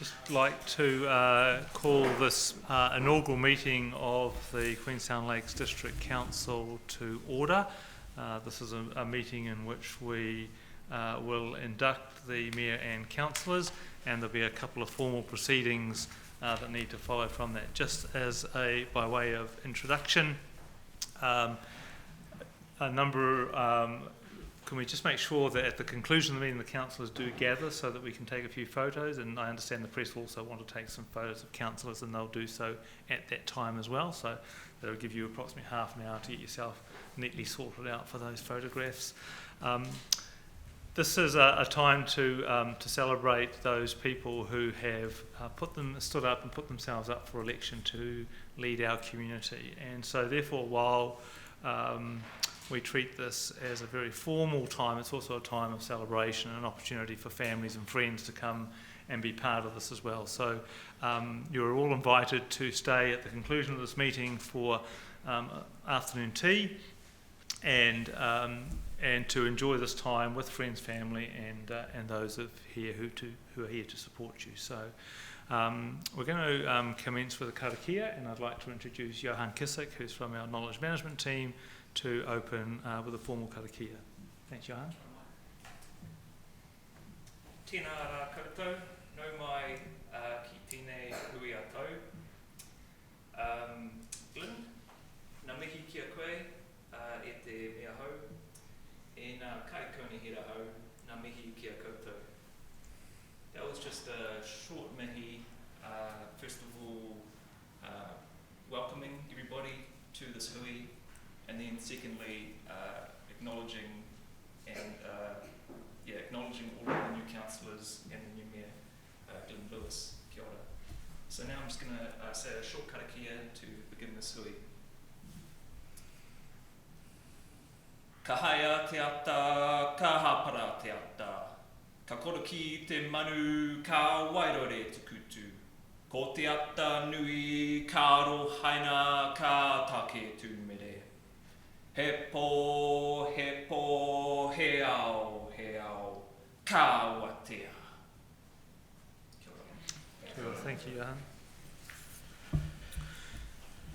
just like to call this inaugural meeting of the Queenstown Lakes District Council to order. This is a meeting in which we will induct the Mayor and Councillors, and there'll be a couple of formal proceedings that need to follow from that. Just as by way of introduction, can we just make sure that at the conclusion of the meeting the councillors do gather so that we can take a few photos, and I understand the press also want to take some photos of councillors, and they'll do so at that time as well, so that'll give you approximately half an hour to get yourself neatly sorted out for those photographs. This is a time to celebrate those people who have stood up and put themselves up for election to lead our community, and so therefore while we treat this as a very formal time, it's also a time of celebration and an opportunity for families and friends to come and be part of this as well. So you're all invited to stay at the conclusion of this meeting for afternoon tea and to enjoy this time with friends, family, and those here who are here to support you. So we're going to commence with a Karakia, and I'd like to introduce Johan Kissick, who's from our knowledge management team, to open with a formal karakia. Thanks, Johan. Tēnā rā koutou, nau mai ki tēnei hui a tau. Glyn, nā mihi kia koe e te mea hau, e nā kai kaunihira hau, nā mihi kia koutou. That was just a short mihi, first of all welcoming everybody to this hui, and then secondly, acknowledging all of the new councillors and the new mayor, Glyn Lewis. Kia ora. So now I'm just going to say a short karakia to begin this hui. Ka haia te ata, ka hapara te ata, ka koroki te manu, ka wairore te kutu, ko te ata nui, ka ro haina, ka take tu mere. He po, he ao, ka watea. Cool. Thank you, Johan.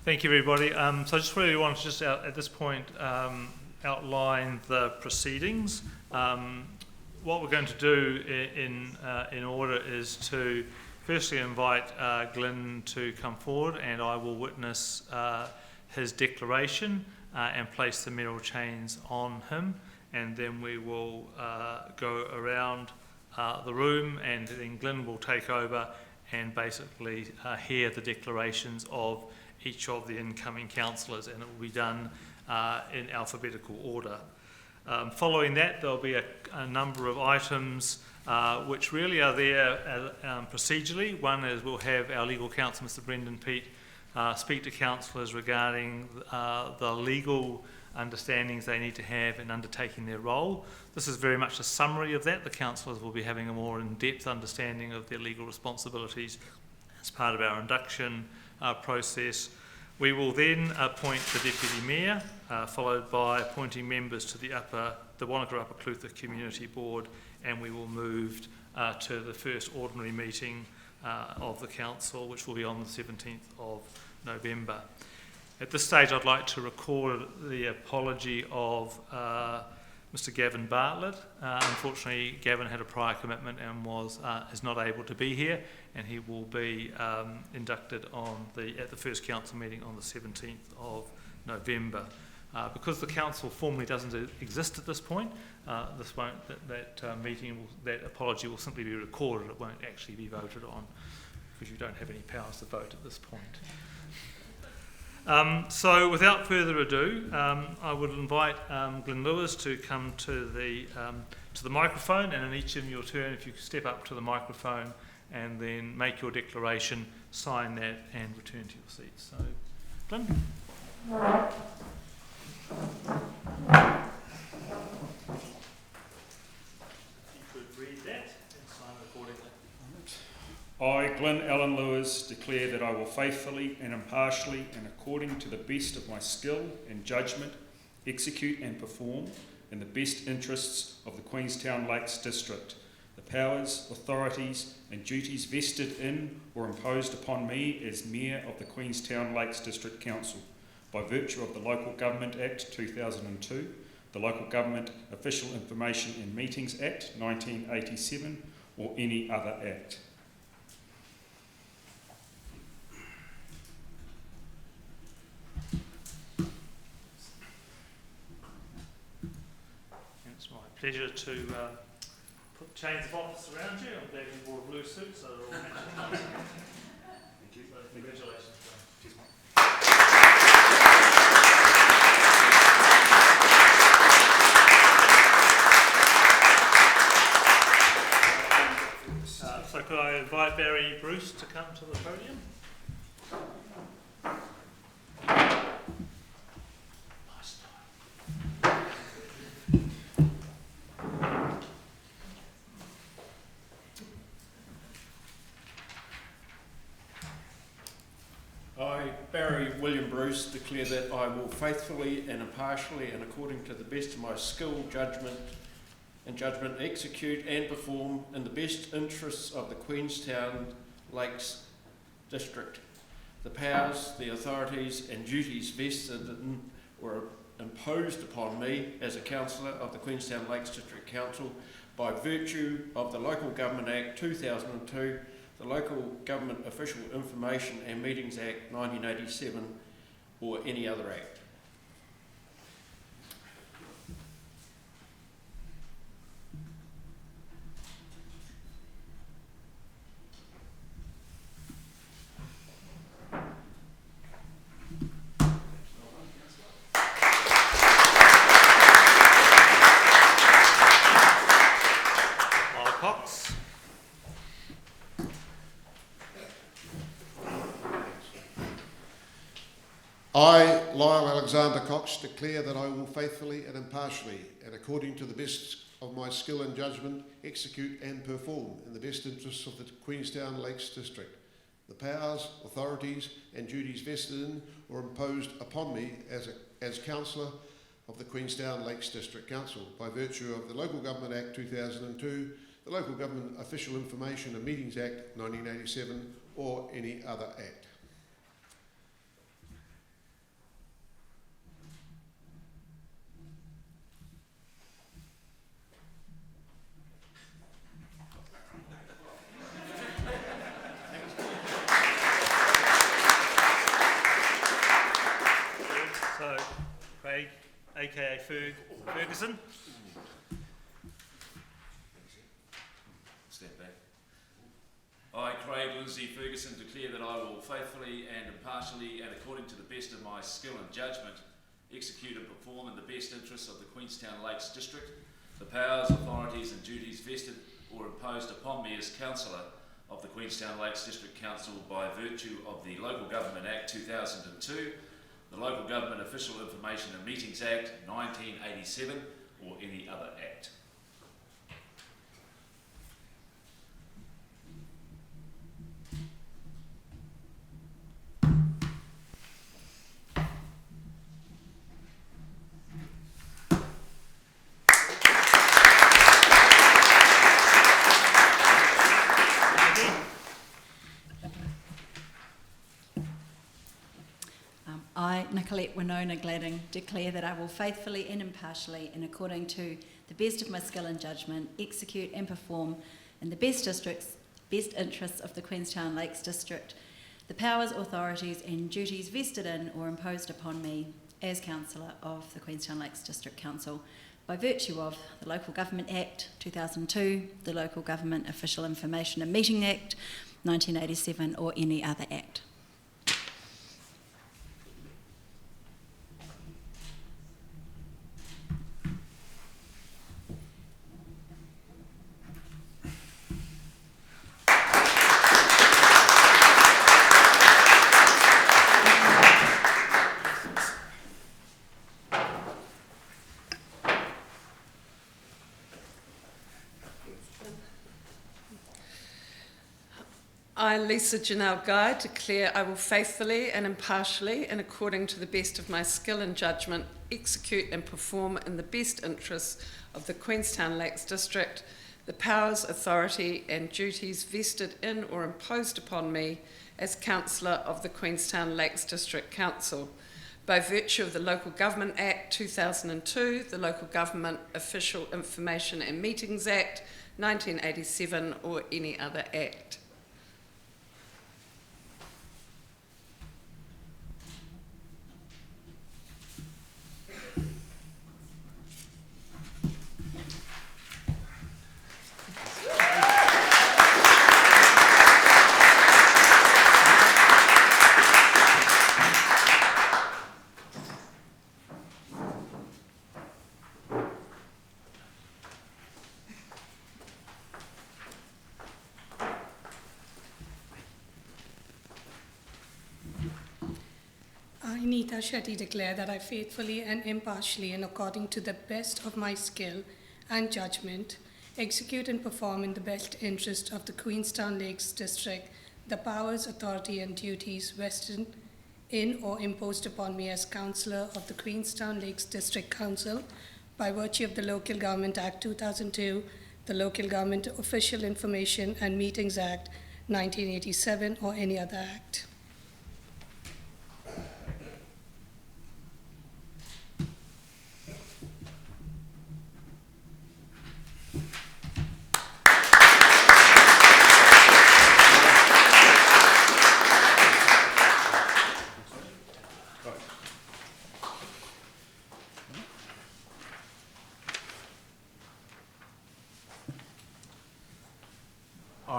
Thank you, everybody. So I just really want to just at this point outline the proceedings. What we're going to do in order is to firstly invite Glyn to come forward, and I will witness his declaration and place the mayoral chains on him, and then we will go around the room, and then Glyn will take over and basically hear the declarations of each of the incoming councillors, and it will be done in alphabetical order. Following that, there will be a number of items which really are there procedurally. One is we'll have our legal counsel, Mr. Brendan Peat, speak to councillors regarding the legal understandings they need to have in undertaking their role. This is very much a summary of that. The councillors will be having a more in-depth understanding of their legal responsibilities as part of our induction process. We will then appoint the Deputy Mayor, followed by appointing members to the Wanaka Upper Clutha Community Board, and we will move to the first ordinary meeting of the Council, which will be on the 17th of November. At this stage, I'd like to record the apology of Mr. Gavin Bartlett. Unfortunately, Gavin had a prior commitment and is not able to be here, and he will be inducted at the first council meeting on the 17th of November. Because the council formally doesn't exist at this point, that apology will simply be recorded. It won't actually be voted on because you don't have any powers to vote at this point. So without further ado, I would invite Glyn Lewis to come to the microphone, and in each of your turn, if you could step up to the microphone and then make your declaration, sign that, and return to your seats. So, Glyn. I, Glyn Allen Lewis, declare that I will faithfully and impartially and according to the best of my skill and judgment execute and perform in the best interests of the Queenstown Lakes District the powers, authorities and duties vested in or imposed upon me as Mayor of the Queenstown Lakes District Council by virtue of the Local Government Act 2002, the Local Government Official Information and Meetings Act 1987 or any other act. It's my pleasure to put chains of office around you. I'm glad you wore a blue suit, so they're all matching. Thank you. So congratulations. So could I invite Barry Bruce to come to the podium? I, Barry William Bruce, declare that I will faithfully and impartially and according to the best of my skill, judgment, execute and perform in the best interests of the Queenstown Lakes District the powers, the authorities and duties vested in or imposed upon me as a councillor of the Queenstown Lakes District Council by virtue of the Local Government Act 2002, the Local Government Official Information and Meetings Act 1987 or any other act. I, Lyle Alexander Cox, declare that I will faithfully and impartially and according to the best of my skill and judgment execute and perform in the best interests of the Queenstown Lakes District the powers, authorities and duties vested in or imposed upon me as councillor of the Queenstown Lakes District Council by virtue of the Local Government Act 2002, the Local Government Official Information and Meetings Act 1987 or any other act. So, Craig, aka Ferguson. Step back. I, Craig Lindsay Ferguson, declare that I will faithfully and impartially and according to the best of my skill and judgment execute and perform in the best interests of the Queenstown Lakes District the powers, authorities and duties vested or imposed upon me as councillor of the Queenstown Lakes District Council by virtue of the Local Government Act 2002, the Local Government Official Information and Meetings Act 1987 or any other act. I, Nicolette Winona Gladding, declare that I will faithfully and impartially and according to the best of my skill and judgment execute and perform in the best interests of the Queenstown Lakes District the powers, authorities and duties vested in or imposed upon me as councillor of the Queenstown Lakes District Council by virtue of the Local Government Act 2002, the Local Government Official Information and Meeting Act 1987 or any other act. I, Lisa Janelle Guy, declare I will faithfully and impartially and according to the best of my skill and judgment execute and perform in the best interests of the Queenstown Lakes District the powers, authority and duties vested in or imposed upon me as Councillor of the Queenstown Lakes District Council by virtue of the Local Government Act 2002, the Local Government Official Information and Meetings Act 1987 or any other act. I, Nita Shetty, declare that I faithfully and impartially and according to the best of my skill and judgment execute and perform in the best interest of the Queenstown Lakes District the powers, authority and duties vested in or imposed upon me as Councillor of the Queenstown Lakes District Council by virtue of the Local Government Act 2002, the Local Government Official Information and Meetings Act 1987 or any other act.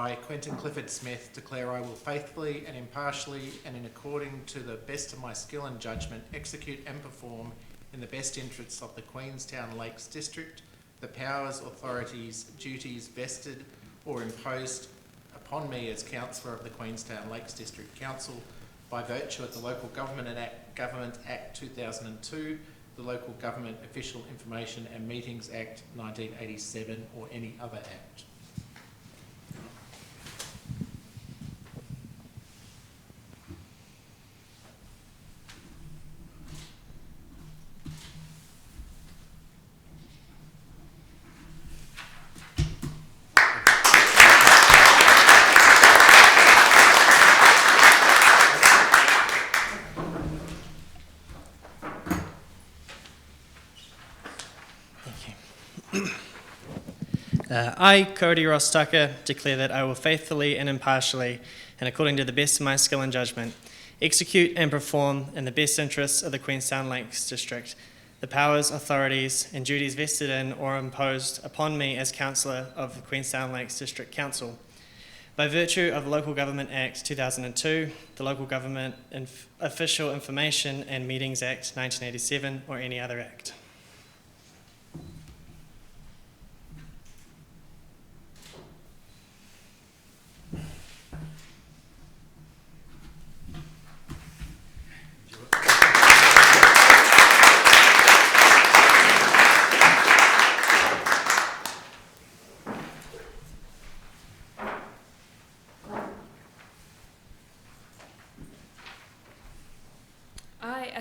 I, Quentin Clifford Smith, declare I will faithfully and impartially and in according to the best of my skill and judgment execute and perform in the best interests of the Queenstown Lakes District the powers, authorities, duties vested or imposed upon me as Councillor of the Queenstown Lakes District Council by virtue of the Local Government Act 2002, the Local Government Official Information and Meetings Act 1987 or any other act. I, Cody Ross Tucker, declare that I will faithfully and impartially, and according to the best of my skill and judgment, execute and perform in the best interests of the Queenstown Lakes District the powers, authorities, and duties vested in or imposed upon me as Councillor of the Queenstown Lakes District Council by virtue of the Local Government Act 2002, the Local Government Official Information and Meetings Act 1987 or any other act.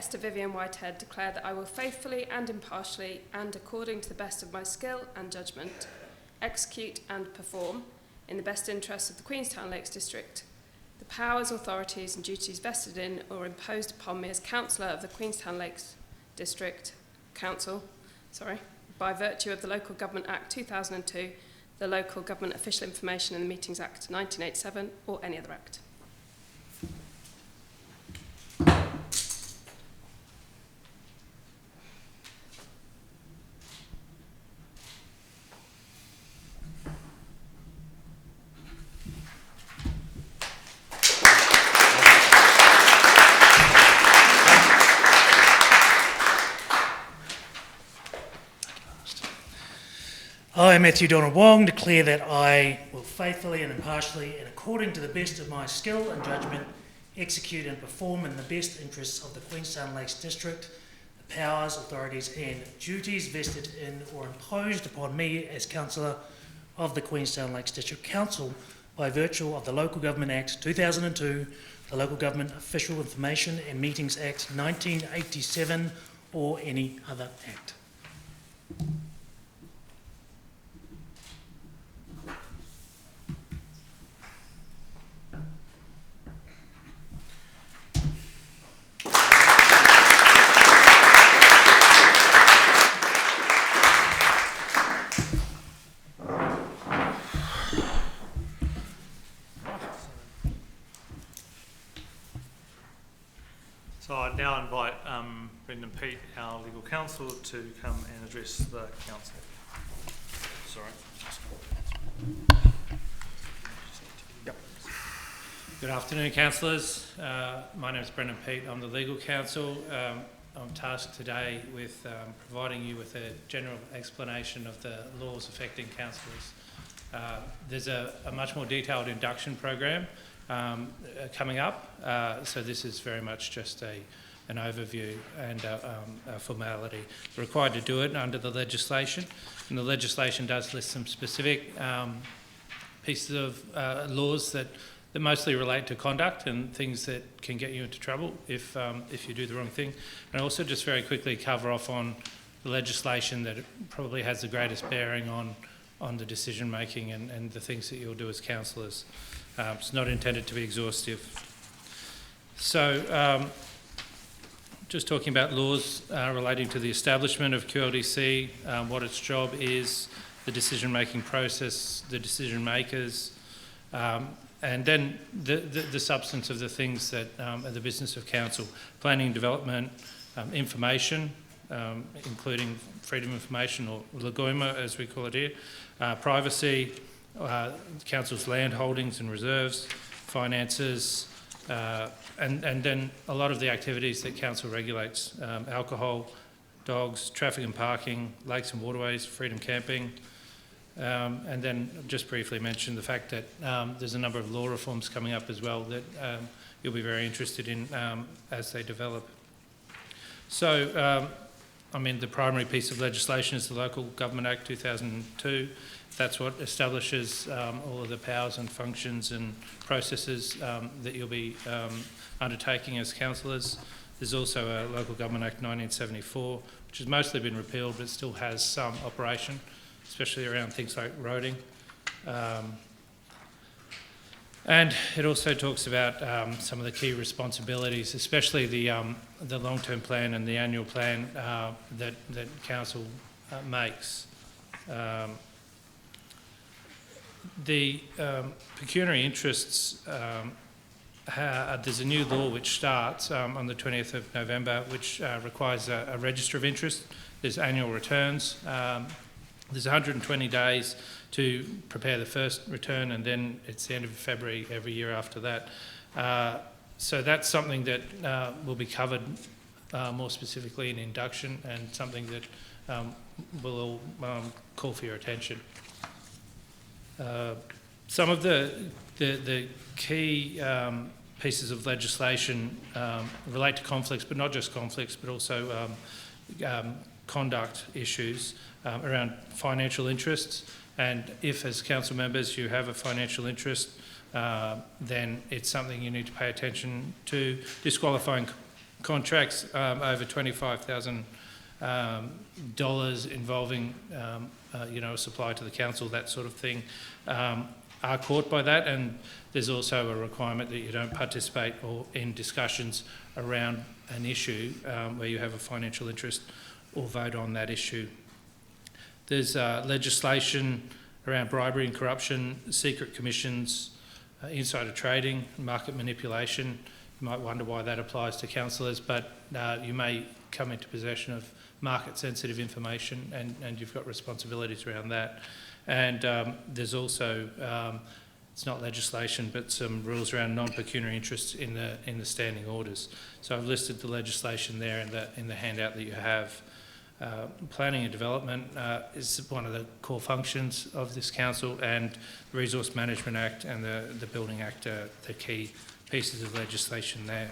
Esther Vivian Whitehead, declare that I will faithfully and impartially and according to the best of my skill and judgment execute and perform in the best interests of the Queenstown Lakes District the powers, authorities and duties vested in or imposed upon me as Councillor of the Queenstown Lakes District Council by virtue of the Local Government Act 2002, the Local Government Official Information and the Meetings Act 1987 or any other act. I, Matthew Donald Wong, declare that I will faithfully and impartially and according to the best of my skill and judgment execute and perform in the best interests of the Queenstown Lakes District the powers, authorities and duties vested in or imposed upon me as Councillor of the Queenstown Lakes District Council by virtue of the Local Government Act 2002, the Local Government Official Information and Meetings Act 1987 or any other act. So I now invite Brendan Peat, our legal counsel, to come and address the council. Sorry. Good afternoon, councillors. My name is Brendan Peat. I'm the legal counsel. I'm tasked today with providing you with a general explanation of the laws affecting councillors. There's a much more detailed induction program coming up, so this is very much just an overview and a formality. We're required to do it under the legislation, and the legislation does list some specific pieces of laws that mostly relate to conduct and things that can get you into trouble if you do the wrong thing. And also just very quickly cover off on the legislation that probably has the greatest bearing on the decision making and the things that you'll do as councillors. It's not intended to be exhaustive. So just talking about laws relating to the establishment of QLDC, what its job is, the decision making process, the decision makers, and then the substance of the things that are the business of council: planning and development, information, including freedom of information, or lagoima as we call it here, privacy, council's land holdings and reserves, finances, and then a lot of the activities that council regulates: alcohol, dogs, traffic and parking, lakes and waterways, freedom camping. And then just briefly mention the fact that there's a number of law reforms coming up as well that you'll be very interested in as they develop. So, the primary piece of legislation is the Local Government Act 2002. That's what establishes all of the powers and functions and processes that you'll be undertaking as councillors. There's also a Local Government Act 1974, which has mostly been repealed but still has some operation, especially around things like roading. And it also talks about some of the key responsibilities, especially the long-term plan and the annual plan that council makes. The pecuniary interests, there's a new law which starts on the 20th of November, which requires a register of interest. There's annual returns. There's 120 days to prepare the first return, and then it's the end of February every year after that. So that's something that will be covered more specifically in induction, and something that will call for your attention. Some of the key pieces of legislation relate to conflicts, but not just conflicts, but also conduct issues around financial interests. And if, as council members, you have a financial interest, then it's something you need to pay attention to. Disqualifying contracts over $25,000 involving a supply to the council, that sort of thing, are caught by that. And there's also a requirement that you don't participate or in discussions around an issue where you have a financial interest or vote on that issue. There's legislation around bribery and corruption, secret commissions, insider trading, market manipulation. You might wonder why that applies to councillors, but you may come into possession of market-sensitive information, and you've got responsibilities around that. And there's also, it's not legislation, but some rules around non-pecuniary interests in the standing orders. So I've listed the legislation there in the handout that you have. Planning and development is one of the core functions of this council, and the Resource Management Act and the Building Act are the key pieces of legislation there.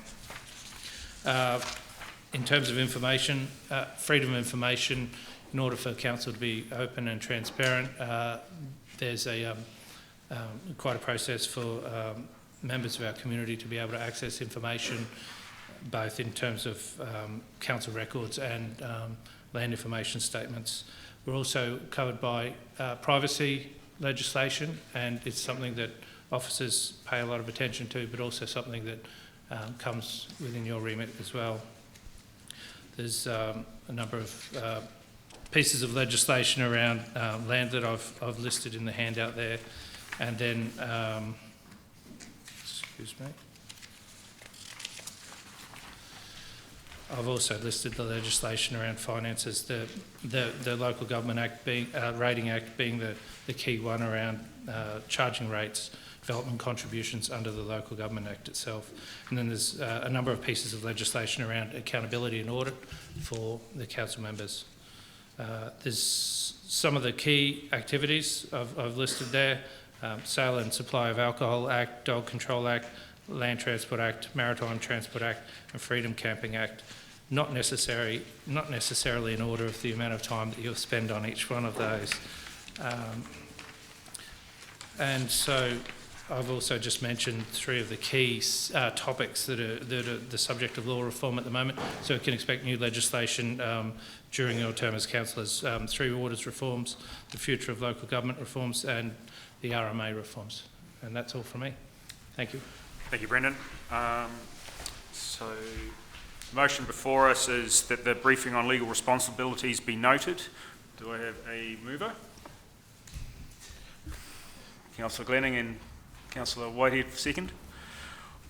In terms of information, freedom of information, in order for council to be open and transparent, there's quite a process for members of our community to be able to access information, both in terms of council records and land information statements. We're also covered by privacy legislation, and it's something that officers pay a lot of attention to, but also something that comes within your remit as well. There's a number of pieces of legislation around land that I've listed in the handout there, and then excuse me. I've also listed the legislation around finances, the Local Government Act being, Rating Act being the key one around charging rates, development contributions under the Local Government Act itself. And then there's a number of pieces of legislation around accountability and audit for the council members. There's some of the key activities I've listed there: Sale and Supply of Alcohol Act, Dog Control Act, Land Transport Act, Maritime Transport Act and Freedom Camping Act. Not necessarily in order of the amount of time that you'll spend on each one of those. And so I've also just mentioned three of the key topics that are the subject of law reform at the moment. So we can expect new legislation during your term as councillors: three waters reforms, the future of local government reforms and the RMA reforms. And that's all from me. Thank you. Thank you, Brendan. So the motion before us is that the briefing on legal responsibilities be noted. Do I have a mover? Councillor Glenning and Councillor Whitehead second.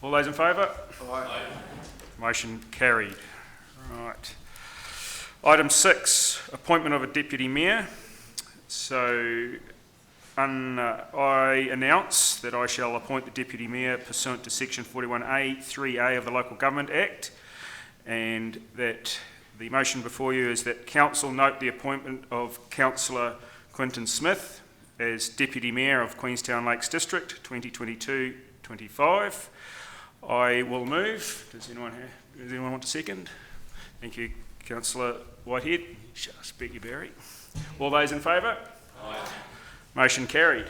All those in favour? Aye. Motion carried. Right. Item 6, appointment of a deputy mayor. So I announce that I shall appoint the deputy mayor pursuant to section 41A 3A of the Local Government Act, and that the motion before you is that council note the appointment of Councillor Quinton Smith as Deputy Mayor of Queenstown Lakes District 2022-25. I will move. Does anyone want to second? Thank you, Councillor Whitehead. Just bet you Barry. All those in favour? Aye. Motion carried.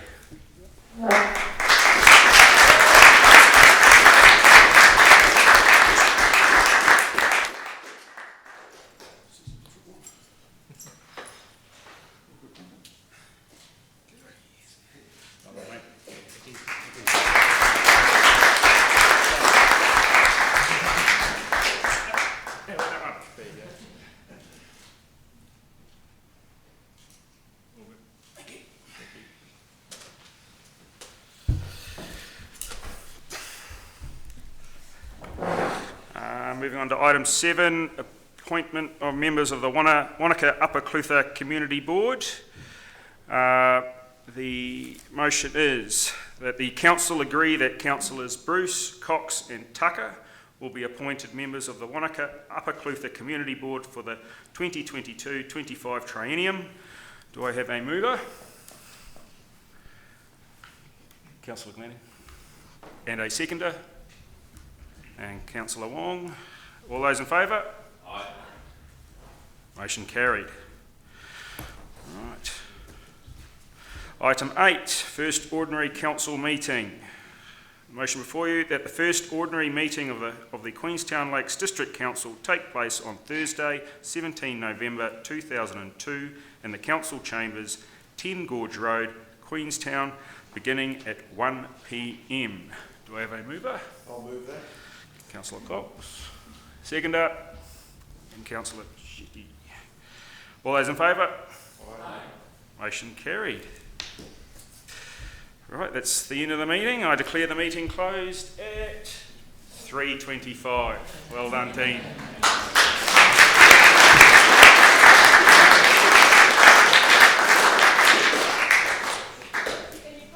Moving on to item 7, appointment of members of the Wanaka Upper Clutha Community Board. The motion is that the council agree that councillors Bruce, Cox and Tucker will be appointed members of the Wanaka Upper Clutha Community Board for the 2022-25 triennium. Do I have a mover? Councillor Glenning. And a seconder? And Councillor Wong. All those in favour? Aye. Motion carried. Right. Item 8, first ordinary council meeting. Motion before you that the first ordinary meeting of the Queenstown Lakes District Council take place on Thursday, 17 November 2002 in the council chambers, 10 Gorge Road, Queenstown, beginning at 1 p.m. Do I have a mover? I'll move that. Councillor Cox. Seconder. And Councillor Shetty. All those in favour? Aye. Motion carried. Right, that's the end of the meeting. I declare the meeting closed at 3:25. Well done, team.